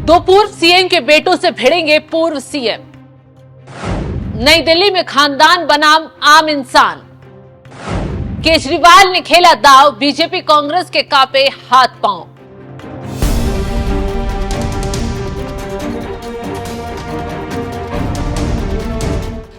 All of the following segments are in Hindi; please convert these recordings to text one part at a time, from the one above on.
दो पूर्व सीएम के बेटों से भिड़ेंगे पूर्व सीएम। नई दिल्ली में खानदान बनाम आम इंसान। केजरीवाल ने खेला दांव, बीजेपी कांग्रेस के कांपे हाथ पांव।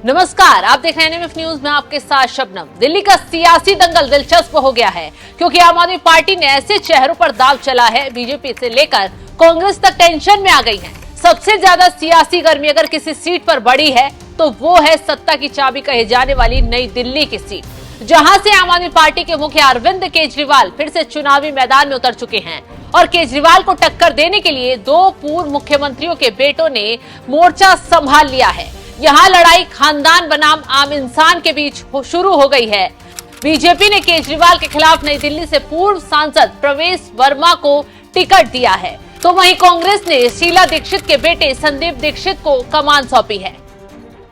नमस्कार, आप देख रहे हैं एनएमएफ न्यूज में आपके साथ शबनम। दिल्ली का सियासी दंगल दिलचस्प हो गया है क्योंकि आम आदमी पार्टी ने ऐसे चेहरों पर दांव चला है, बीजेपी से लेकर कांग्रेस तक टेंशन में आ गई है। सबसे ज्यादा सियासी गर्मी अगर किसी सीट पर बढ़ी है तो वो है सत्ता की चाबी कहे जाने वाली नई दिल्ली की सीट, जहां से आम आदमी पार्टी के मुखिया अरविंद केजरीवाल फिर से चुनावी मैदान में उतर चुके हैं और केजरीवाल को टक्कर देने के लिए दो पूर्व मुख्यमंत्रियों के बेटों ने मोर्चा संभाल लिया है। यहाँ लड़ाई खानदान बनाम आम इंसान के बीच शुरू हो गई है। बीजेपी ने केजरीवाल के खिलाफ नई दिल्ली से पूर्व सांसद प्रवेश वर्मा को टिकट दिया है, तो वहीं कांग्रेस ने शीला दीक्षित के बेटे संदीप दीक्षित को कमान सौंपी है।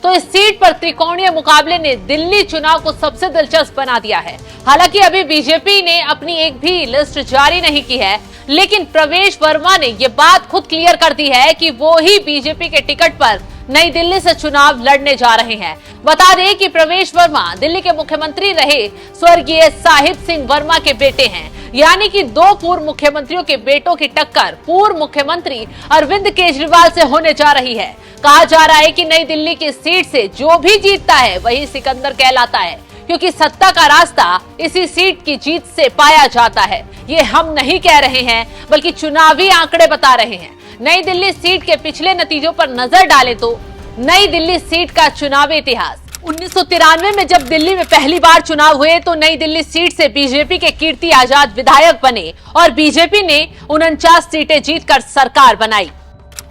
तो इस सीट पर त्रिकोणीय मुकाबले ने दिल्ली चुनाव को सबसे दिलचस्प बना दिया है। हालांकि अभी बीजेपी ने अपनी एक भी लिस्ट जारी नहीं की है, लेकिन प्रवेश वर्मा ने ये बात खुद क्लियर कर दी है कि वो ही बीजेपी के टिकट पर नई दिल्ली से चुनाव लड़ने जा रहे हैं। बता दें कि प्रवेश वर्मा दिल्ली के मुख्यमंत्री रहे स्वर्गीय साहिब सिंह वर्मा के बेटे हैं, यानी कि दो पूर्व मुख्यमंत्रियों के बेटों की टक्कर पूर्व मुख्यमंत्री अरविंद केजरीवाल से होने जा रही है। कहा जा रहा है कि नई दिल्ली की सीट से जो भी जीतता है वही सिकंदर कहलाता है, क्योंकि सत्ता का रास्ता इसी सीट की जीत से पाया जाता है। ये हम नहीं कह रहे हैं, बल्कि चुनावी आंकड़े बता रहे हैं। नई दिल्ली सीट के पिछले नतीजों पर नजर डालें तो नई दिल्ली सीट का चुनावी इतिहास। 1993 में जब दिल्ली में पहली बार चुनाव हुए तो नई दिल्ली सीट से बीजेपी के कीर्ति आजाद विधायक बने और बीजेपी ने 49 सीटें जीतकर सरकार बनाई।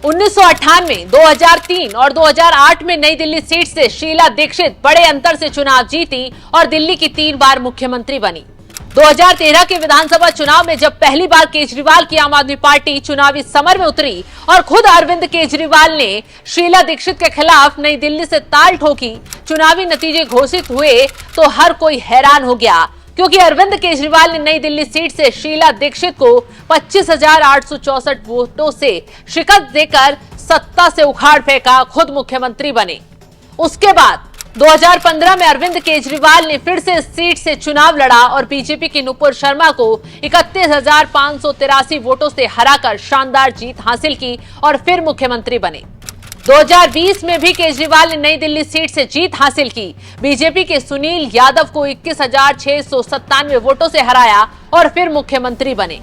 1998, 2003 और 2008 में नई दिल्ली सीट से शीला दीक्षित बड़े अंतर से चुनाव जीती और दिल्ली की 3 बार मुख्यमंत्री बनी। 2013 के विधानसभा चुनाव में जब पहली बार केजरीवाल की आम आदमी पार्टी चुनावी समर में उतरी और खुद अरविंद केजरीवाल ने शीला दीक्षित के खिलाफ नई दिल्ली से ताल ठोकी, चुनावी नतीजे घोषित हुए तो हर कोई हैरान हो गया, क्योंकि अरविंद केजरीवाल ने नई दिल्ली सीट से शीला दीक्षित को 25,864 वोटों से शिकस्त देकर सत्ता से उखाड़ फेंका, खुद मुख्यमंत्री बने। उसके बाद 2015 में अरविंद केजरीवाल ने फिर से इस सीट से चुनाव लड़ा और बीजेपी की नुपुर शर्मा को 31,583 वोटों से हराकर शानदार जीत हासिल की और फिर मुख्यमंत्री बने। 2020 में भी केजरीवाल ने नई दिल्ली सीट से जीत हासिल की, बीजेपी के सुनील यादव को 21,697 वोटों से हराया और फिर मुख्यमंत्री बने।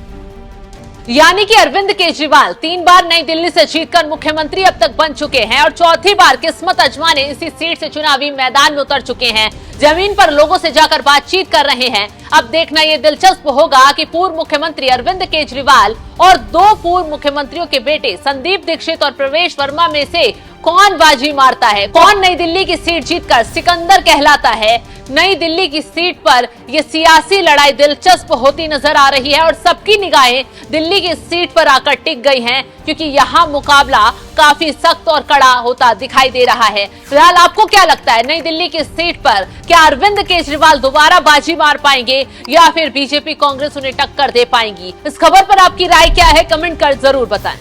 यानी कि अरविंद केजरीवाल 3 बार नई दिल्ली से जीतकर मुख्यमंत्री अब तक बन चुके हैं और चौथी बार किस्मत आजमाने इसी सीट से चुनावी मैदान में उतर चुके हैं। जमीन पर लोगों से जाकर बातचीत कर रहे हैं। अब देखना ये दिलचस्प होगा कि पूर्व मुख्यमंत्री अरविंद केजरीवाल और दो पूर्व मुख्यमंत्रियों के बेटे संदीप दीक्षित और प्रवेश वर्मा में से कौन बाजी मारता है, कौन नई दिल्ली की सीट जीतकर सिकंदर कहलाता है। नई दिल्ली की सीट पर यह सियासी लड़ाई दिलचस्प होती नजर आ रही है और सबकी निगाहें दिल्ली की सीट पर आकर टिक गई हैं, क्योंकि यहाँ मुकाबला काफी सख्त और कड़ा होता दिखाई दे रहा है। फिलहाल आपको क्या लगता है, नई दिल्ली की सीट पर क्या अरविंद केजरीवाल दोबारा बाजी मार पाएंगे या फिर बीजेपी कांग्रेस उन्हें टक्कर दे पाएंगी? इस खबर पर आपकी राय क्या है, कमेंट कर जरूर बताएं।